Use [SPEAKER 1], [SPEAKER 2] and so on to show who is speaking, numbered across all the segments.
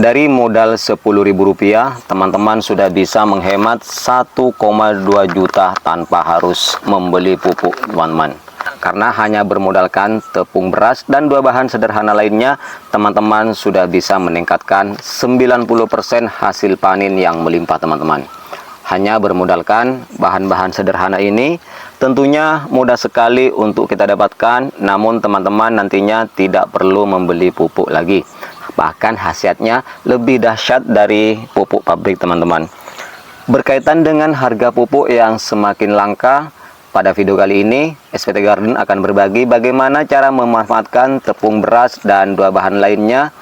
[SPEAKER 1] Dari modal Rp10.000, teman-teman sudah bisa menghemat 1,2 juta tanpa harus membeli pupuk, teman-teman. Karena hanya bermodalkan tepung beras dan 2 bahan sederhana lainnya, teman-teman sudah bisa meningkatkan 90% hasil panen yang melimpah, teman-teman. Hanya bermodalkan bahan-bahan sederhana ini, tentunya mudah sekali untuk kita dapatkan, namun teman-teman nantinya tidak perlu membeli pupuk lagi. Bahkan khasiatnya lebih dahsyat dari pupuk pabrik, teman-teman. Berkaitan dengan harga pupuk yang semakin langka, pada video kali ini SPT Garden akan berbagi bagaimana cara memanfaatkan tepung beras dan 2 bahan lainnya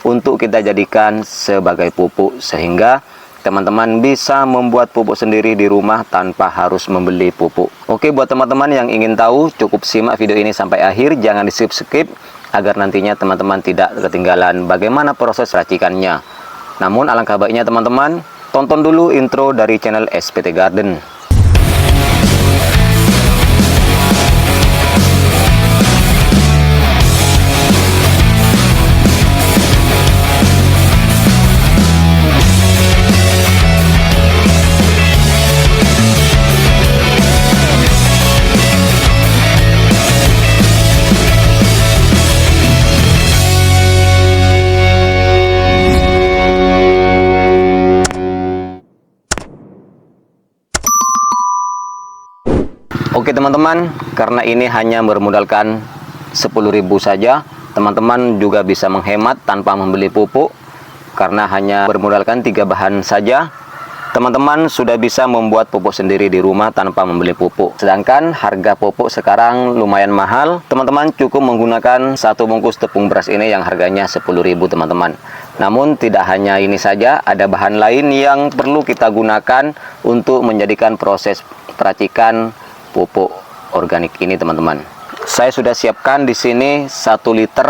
[SPEAKER 1] untuk kita jadikan sebagai pupuk, sehingga teman-teman bisa membuat pupuk sendiri di rumah tanpa harus membeli pupuk. Oke, buat teman-teman yang ingin tahu, cukup simak video ini sampai akhir, jangan di-skip agar nantinya teman-teman tidak ketinggalan bagaimana proses racikannya. Namun alangkah baiknya teman-teman tonton dulu intro dari channel SPT Garden. Oke teman-teman, karena ini hanya bermodalkan 10.000 saja, teman-teman juga bisa menghemat tanpa membeli pupuk. Karena hanya bermodalkan 3 bahan saja, teman-teman sudah bisa membuat pupuk sendiri di rumah tanpa membeli pupuk. Sedangkan harga pupuk sekarang lumayan mahal, teman-teman cukup menggunakan 1 bungkus tepung beras ini yang harganya 10.000, teman-teman. Namun tidak hanya ini saja, ada bahan lain yang perlu kita gunakan untuk menjadikan proses peracikan pupuk organik ini, teman-teman. Saya sudah siapkan di sini 1 liter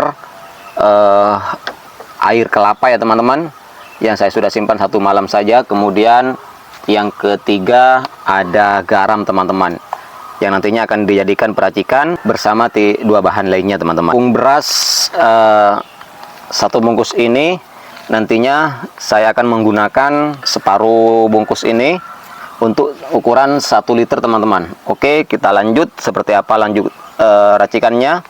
[SPEAKER 1] air kelapa ya teman-teman, yang saya sudah simpan 1 malam saja. Kemudian yang ketiga ada garam, teman-teman, yang nantinya akan dijadikan peracikan bersama 2 bahan lainnya, teman-teman. Tepung beras 1 bungkus ini nantinya saya akan menggunakan separuh bungkus ini untuk ukuran 1 liter, teman-teman. Oke, kita lanjut seperti apa racikannya.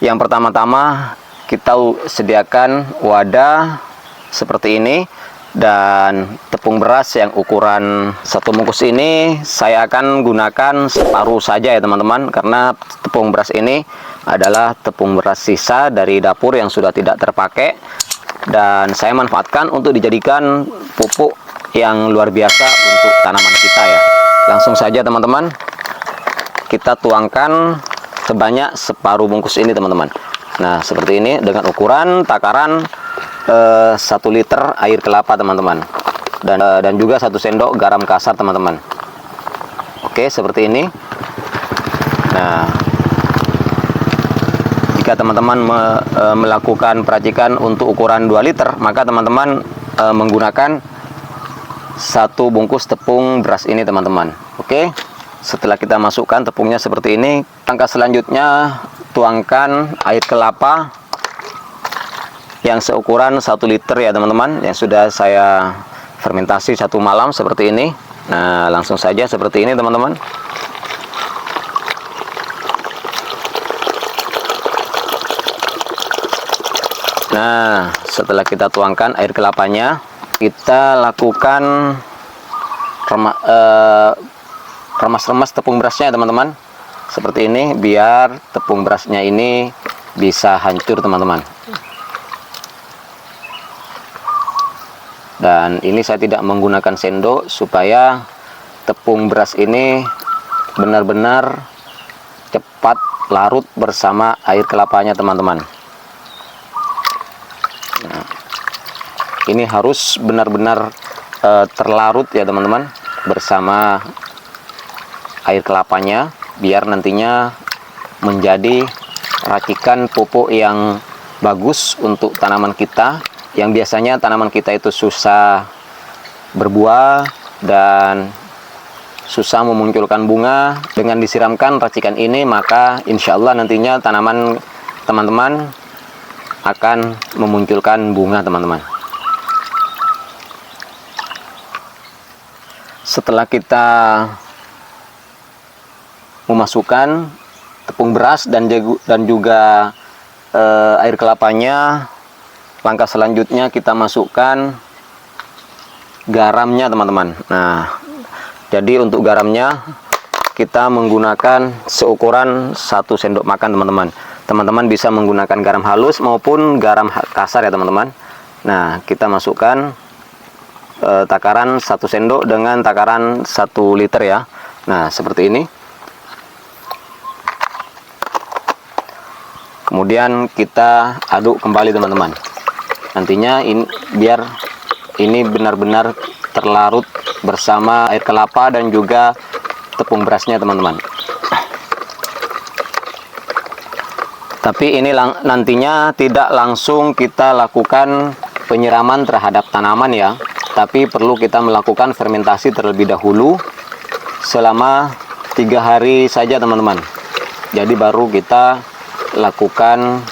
[SPEAKER 1] Yang pertama-tama kita sediakan wadah seperti ini, dan tepung beras yang ukuran 1 bungkus ini saya akan gunakan separuh saja ya teman-teman, karena tepung beras ini adalah tepung beras sisa dari dapur yang sudah tidak terpakai, dan saya manfaatkan untuk dijadikan pupuk yang luar biasa untuk tanaman kita ya. Langsung saja teman-teman, kita tuangkan sebanyak separuh bungkus ini, teman-teman. Nah seperti ini dengan ukuran takaran 1 liter air kelapa, teman-teman, dan juga 1 sendok garam kasar, teman-teman. Oke, seperti ini. Nah, jika teman-teman melakukan peracikan untuk ukuran 2 liter, maka teman-teman menggunakan 1 bungkus tepung beras ini, teman-teman. Oke, setelah kita masukkan tepungnya seperti ini, langkah selanjutnya tuangkan air kelapa yang seukuran 1 liter ya teman-teman, yang sudah saya fermentasi 1 malam seperti ini. Nah langsung saja seperti ini, teman-teman. Nah setelah kita tuangkan air kelapanya, kita lakukan remas-remas tepung berasnya, teman-teman, seperti ini, biar tepung berasnya ini bisa hancur, teman-teman. Dan ini saya tidak menggunakan sendok supaya tepung beras ini benar-benar cepat larut bersama air kelapanya, teman-teman. Nah, ini harus benar-benar terlarut ya teman-teman bersama air kelapanya, biar nantinya menjadi racikan pupuk yang bagus untuk tanaman kita, yang biasanya tanaman kita itu susah berbuah dan susah memunculkan bunga. Dengan disiramkan racikan ini, maka insya Allah nantinya tanaman teman-teman akan memunculkan bunga teman-teman. Setelah kita memasukkan tepung beras dan juga air kelapanya, langkah selanjutnya kita masukkan garamnya teman-teman. Nah, jadi untuk garamnya kita menggunakan seukuran 1 sendok makan teman-teman. Teman-teman bisa menggunakan garam halus maupun garam kasar ya teman-teman. Nah, kita masukkan takaran 1 sendok dengan takaran 1 liter ya. Nah, seperti ini. Kemudian kita aduk kembali teman-teman. Nantinya biar ini benar-benar terlarut bersama air kelapa dan juga tepung berasnya teman-teman. Tapi ini nantinya tidak langsung kita lakukan penyiraman terhadap tanaman ya, tapi perlu kita melakukan fermentasi terlebih dahulu selama 3 hari saja teman-teman. Jadi baru kita lakukan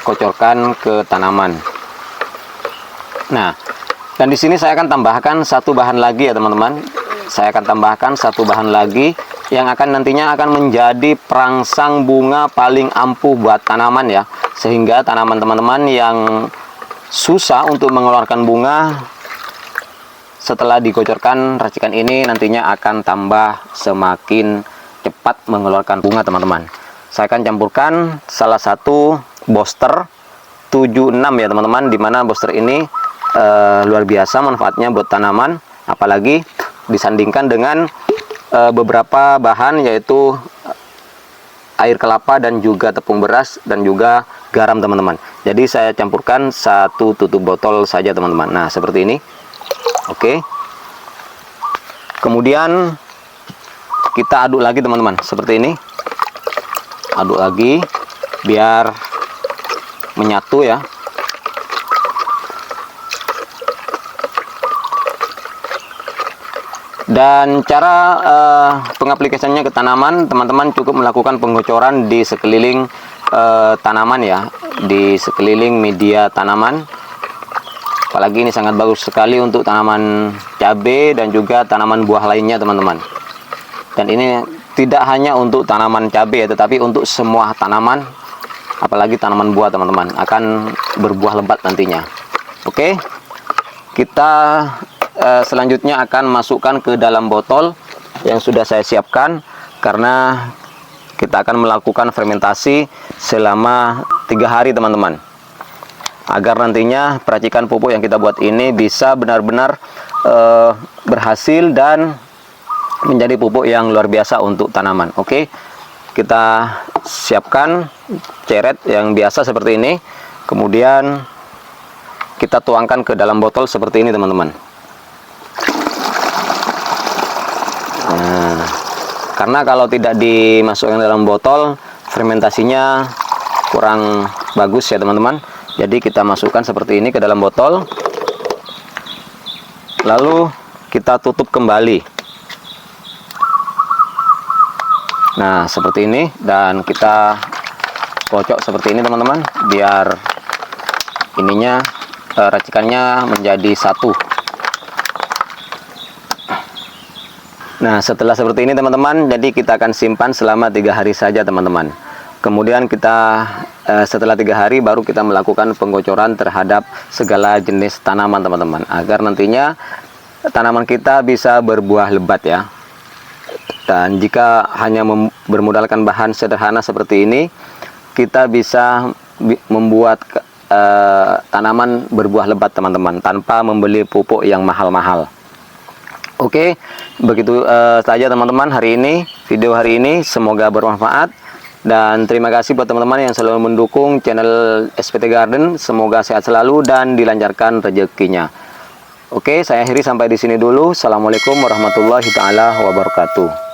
[SPEAKER 1] kocorkan ke tanaman. Nah, dan di sini saya akan tambahkan 1 bahan lagi ya teman-teman. Saya akan tambahkan 1 bahan lagi yang nantinya akan menjadi perangsang bunga paling ampuh buat tanaman ya, sehingga tanaman teman-teman yang susah untuk mengeluarkan bunga, setelah dikocorkan racikan ini nantinya akan tambah semakin cepat mengeluarkan bunga teman-teman. Saya akan campurkan salah satu booster 76 ya teman-teman, dimana booster ini luar biasa manfaatnya buat tanaman, apalagi disandingkan dengan beberapa bahan yaitu air kelapa dan juga tepung beras dan juga garam teman-teman. Jadi saya campurkan 1 tutup botol saja teman-teman. Nah, seperti ini. Oke. Kemudian kita aduk lagi teman-teman, seperti ini. Aduk lagi biar menyatu ya. Dan cara pengaplikasiannya ke tanaman, teman-teman cukup melakukan pengocoran di sekeliling tanaman ya, di sekeliling media tanaman. Apalagi ini sangat bagus sekali untuk tanaman cabai dan juga tanaman buah lainnya teman-teman. Dan ini tidak hanya untuk tanaman cabai ya, tetapi untuk semua tanaman, apalagi tanaman buah teman-teman, akan berbuah lebat nantinya. Oke, kita selanjutnya akan masukkan ke dalam botol yang sudah saya siapkan, karena kita akan melakukan fermentasi selama 3 hari teman-teman, agar nantinya peracikan pupuk yang kita buat ini bisa benar-benar berhasil dan menjadi pupuk yang luar biasa untuk tanaman. Oke, kita siapkan ceret yang biasa seperti ini, kemudian kita tuangkan ke dalam botol seperti ini teman-teman. Nah, karena kalau tidak dimasukkan dalam botol, fermentasinya kurang bagus ya teman-teman. Jadi kita masukkan seperti ini ke dalam botol, lalu kita tutup kembali. Nah, seperti ini, dan kita kocok seperti ini teman-teman, biar ininya racikannya menjadi satu. Nah, setelah seperti ini teman-teman, jadi kita akan simpan selama 3 hari saja teman-teman. Kemudian kita setelah 3 hari baru kita melakukan pengocoran terhadap segala jenis tanaman teman-teman, agar nantinya tanaman kita bisa berbuah lebat ya. Dan jika hanya bermodalkan bahan sederhana seperti ini, kita bisa membuat tanaman berbuah lebat teman-teman, tanpa membeli pupuk yang mahal-mahal. Oke, begitu saja teman-teman hari ini, video hari ini, semoga bermanfaat. Dan terima kasih buat teman-teman yang selalu mendukung channel SPT Garden. Semoga sehat selalu dan dilancarkan rezekinya. Oke, saya akhiri sampai di sini dulu. Assalamualaikum warahmatullahi taala wabarakatuh.